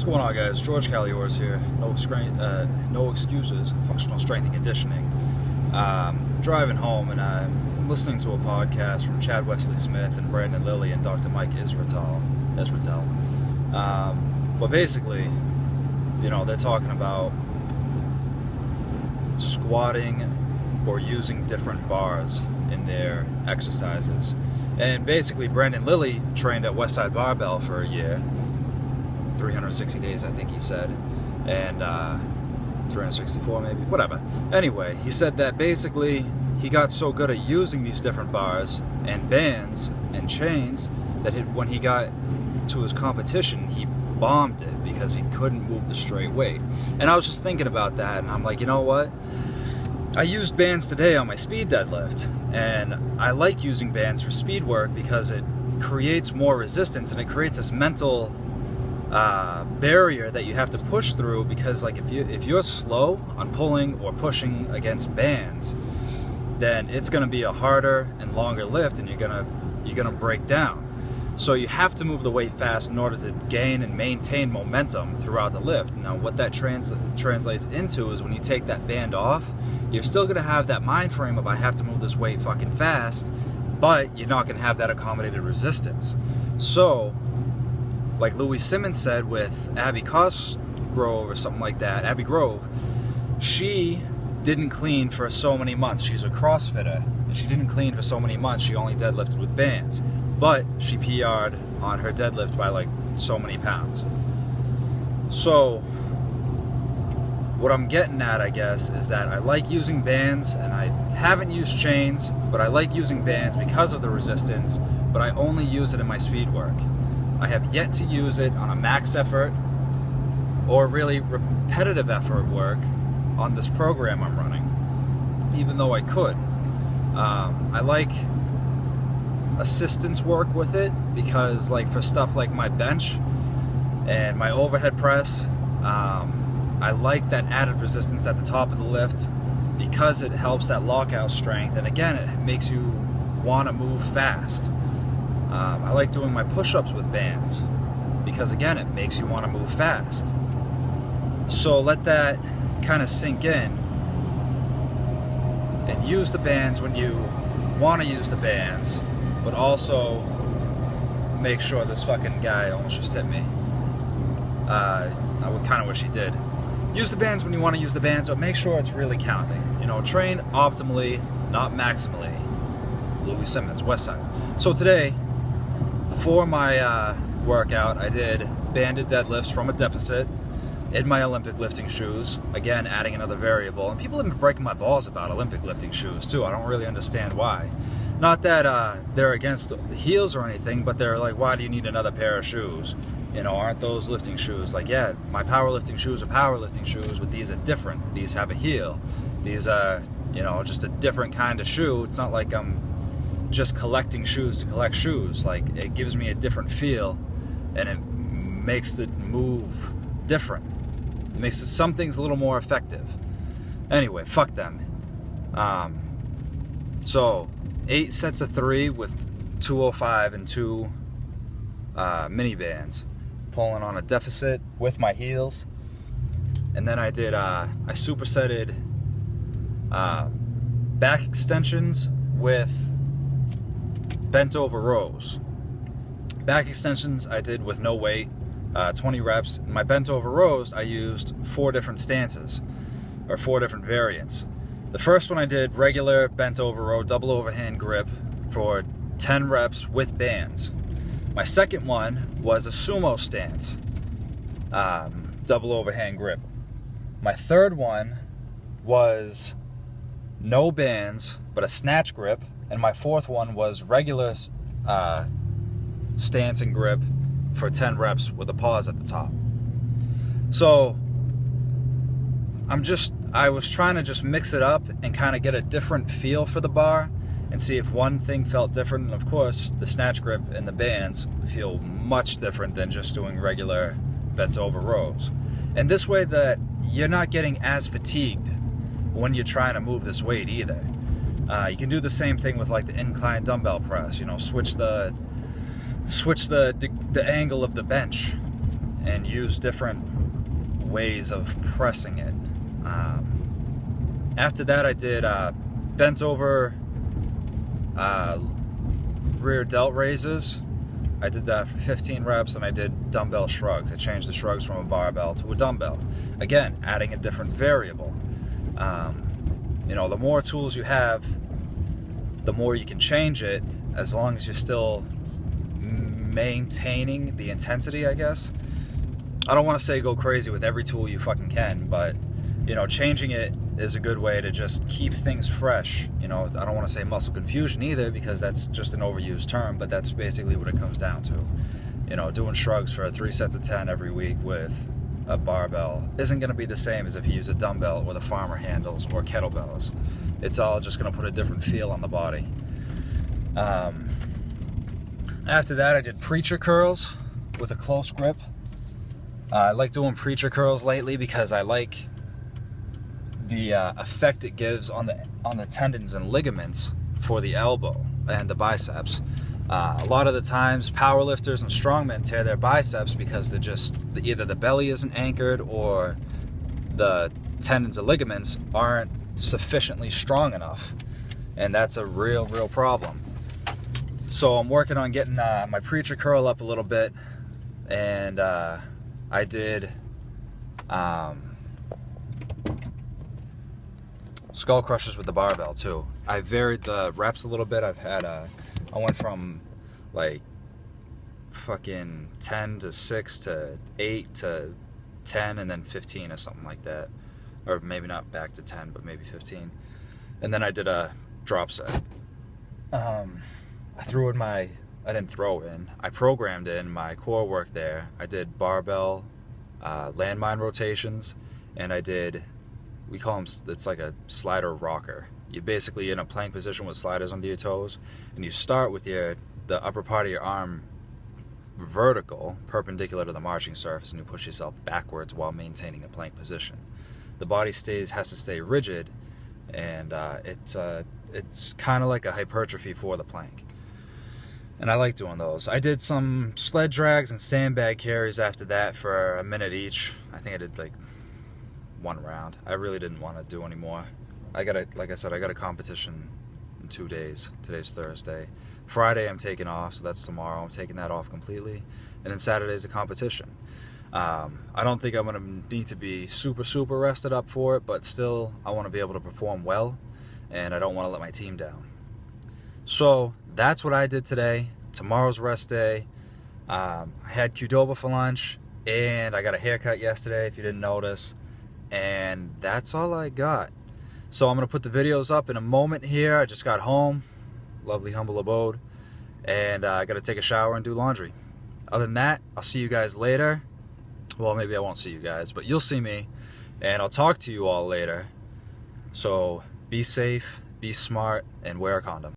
What's going on, guys? George Caliors here. No excuses. Functional strength and conditioning. Driving home and I'm listening to a podcast from Chad Wesley Smith and Brandon Lilly and Dr. Mike Israetel. But basically, they're talking about squatting or using different bars in their exercises. And basically, Brandon Lilly trained at Westside Barbell for a year. 360 days, I think he said, and 364 maybe, whatever. Anyway, he said that basically he got so good at using these different bars and bands and chains that when he got to his competition, he bombed it because he couldn't move the straight weight. And I was just thinking about that, and I'm like, you know what? I used bands today on my speed deadlift, and I like using bands for speed work because it creates more resistance and it creates this mental barrier that you have to push through, because like if you're slow on pulling or pushing against bands, then it's going to be a harder and longer lift, and you're gonna break down. So you have to move the weight fast in order to gain and maintain momentum throughout the lift. Now what that translates into is when you take that band off, you're still going to have that mind frame of I have to move this weight fucking fast, but you're not going to have that accommodated resistance. So like Louis Simmons said with Abby Cosgrove or something like that, Abby Grove, she didn't clean for so many months. She's a CrossFitter, and she didn't clean for so many months. She only deadlifted with bands, but she PR'd on her deadlift by like so many pounds. So what I'm getting at, I guess, is that I like using bands, and I haven't used chains, but I like using bands because of the resistance, but I only use it in my speed work. I have yet to use it on a max effort or really repetitive effort work on this program I'm running, even though I could. I like assistance work with it because, like, for stuff like my bench and my overhead press, I like that added resistance at the top of the lift because it helps that lockout strength, and again, it makes you want to move fast. I like doing my push-ups with bands because, again, it makes you want to move fast. So let that kind of sink in, and use the bands when you want to use the bands, but also make sure this fucking guy almost just hit me. I would kind of wish he did. Use the bands when you want to use the bands, but make sure it's really counting. Train optimally, not maximally. Louis Simmons, Westside. So today, for my workout, I did banded deadlifts from a deficit in my Olympic lifting shoes. Again, adding another variable. And people have been breaking my balls about Olympic lifting shoes too. I don't really understand why. Not that they're against heels or anything, but they're like, why do you need another pair of shoes? Aren't those lifting shoes? Like, yeah, my powerlifting shoes are powerlifting shoes, but these are different. These have a heel. These are, just a different kind of shoe. It's not like I'm just collecting shoes to collect shoes. Like, it gives me a different feel, and it makes it move different. It makes some things a little more effective. Anyway, fuck them. So 8 sets of 3 with 205 and 2 mini bands, pulling on a deficit with my heels. And then I did I supersetted back extensions with bent over rows. Back extensions I did with no weight, 20 reps. In my bent over rows, I used 4 different stances, or 4 different variants. The first one I did regular bent over row, double overhand grip for 10 reps with bands. My second one was a sumo stance, double overhand grip. My third one was no bands, but a snatch grip. And my fourth one was regular stance and grip for 10 reps with a pause at the top. So I was trying to just mix it up and kind of get a different feel for the bar and see if one thing felt different. And of course, the snatch grip and the bands feel much different than just doing regular bent over rows. And this way that you're not getting as fatigued when you're trying to move this weight either. You can do the same thing with like the incline dumbbell press. Switch the angle of the bench and use different ways of pressing it. After that, I did bent over rear delt raises. I did that for 15 reps, and I did dumbbell shrugs. I changed the shrugs from a barbell to a dumbbell. Again, adding a different variable. You know, the more tools you have, the more you can change it, as long as you're still maintaining the intensity, I guess. I don't want to say go crazy with every tool you fucking can, but, you know, changing it is a good way to just keep things fresh. You know, I don't want to say muscle confusion either, because that's just an overused term, but that's basically what it comes down to. You know, doing shrugs for 3 sets of 10 every week with a barbell isn't going to be the same as if you use a dumbbell with a farmer handles or kettlebells. It's all just going to put a different feel on the body. After that, I did preacher curls with a close grip. I like doing preacher curls lately because I like the effect it gives on the tendons and ligaments for the elbow and the biceps. A lot of the times, powerlifters and strongmen tear their biceps because they're just either the belly isn't anchored or the tendons and ligaments aren't sufficiently strong enough, and that's a real problem. So I'm working on getting my preacher curl up a little bit, and I did skull crushers with the barbell too. I varied the reps a little bit. I went from like fucking 10 to 6 to 8 to 10 and then 15 or something like that. Or maybe not back to 10, but maybe 15. And then I did a drop set. I didn't throw in, I programmed in my core work there. I did barbell landmine rotations, and I did, we call them, it's like a slider rocker. You're basically in a plank position with sliders under your toes, and you start with the upper part of your arm vertical, perpendicular to the marching surface, and you push yourself backwards while maintaining a plank position. The body has to stay rigid, and it's kind of like a hypertrophy for the plank. And I like doing those. I did some sled drags and sandbag carries after that for a minute each. I think I did like 1 round. I really didn't want to do any more. Like I said, I got a competition in 2 days. Today's Thursday. Friday I'm taking off, so that's tomorrow. I'm taking that off completely. And then Saturday's a competition. I don't think I'm going to need to be super rested up for it, but still I want to be able to perform well, and I don't want to let my team down. So that's what I did today. Tomorrow's rest day. I had Qdoba for lunch, and I got a haircut yesterday, if you didn't notice. And that's all I got. So I'm going to put the videos up in a moment here. I just got home. Lovely, humble abode. And I got to take a shower and do laundry. Other than that, I'll see you guys later. Well, maybe I won't see you guys, but you'll see me. And I'll talk to you all later. So be safe, be smart, and wear a condom.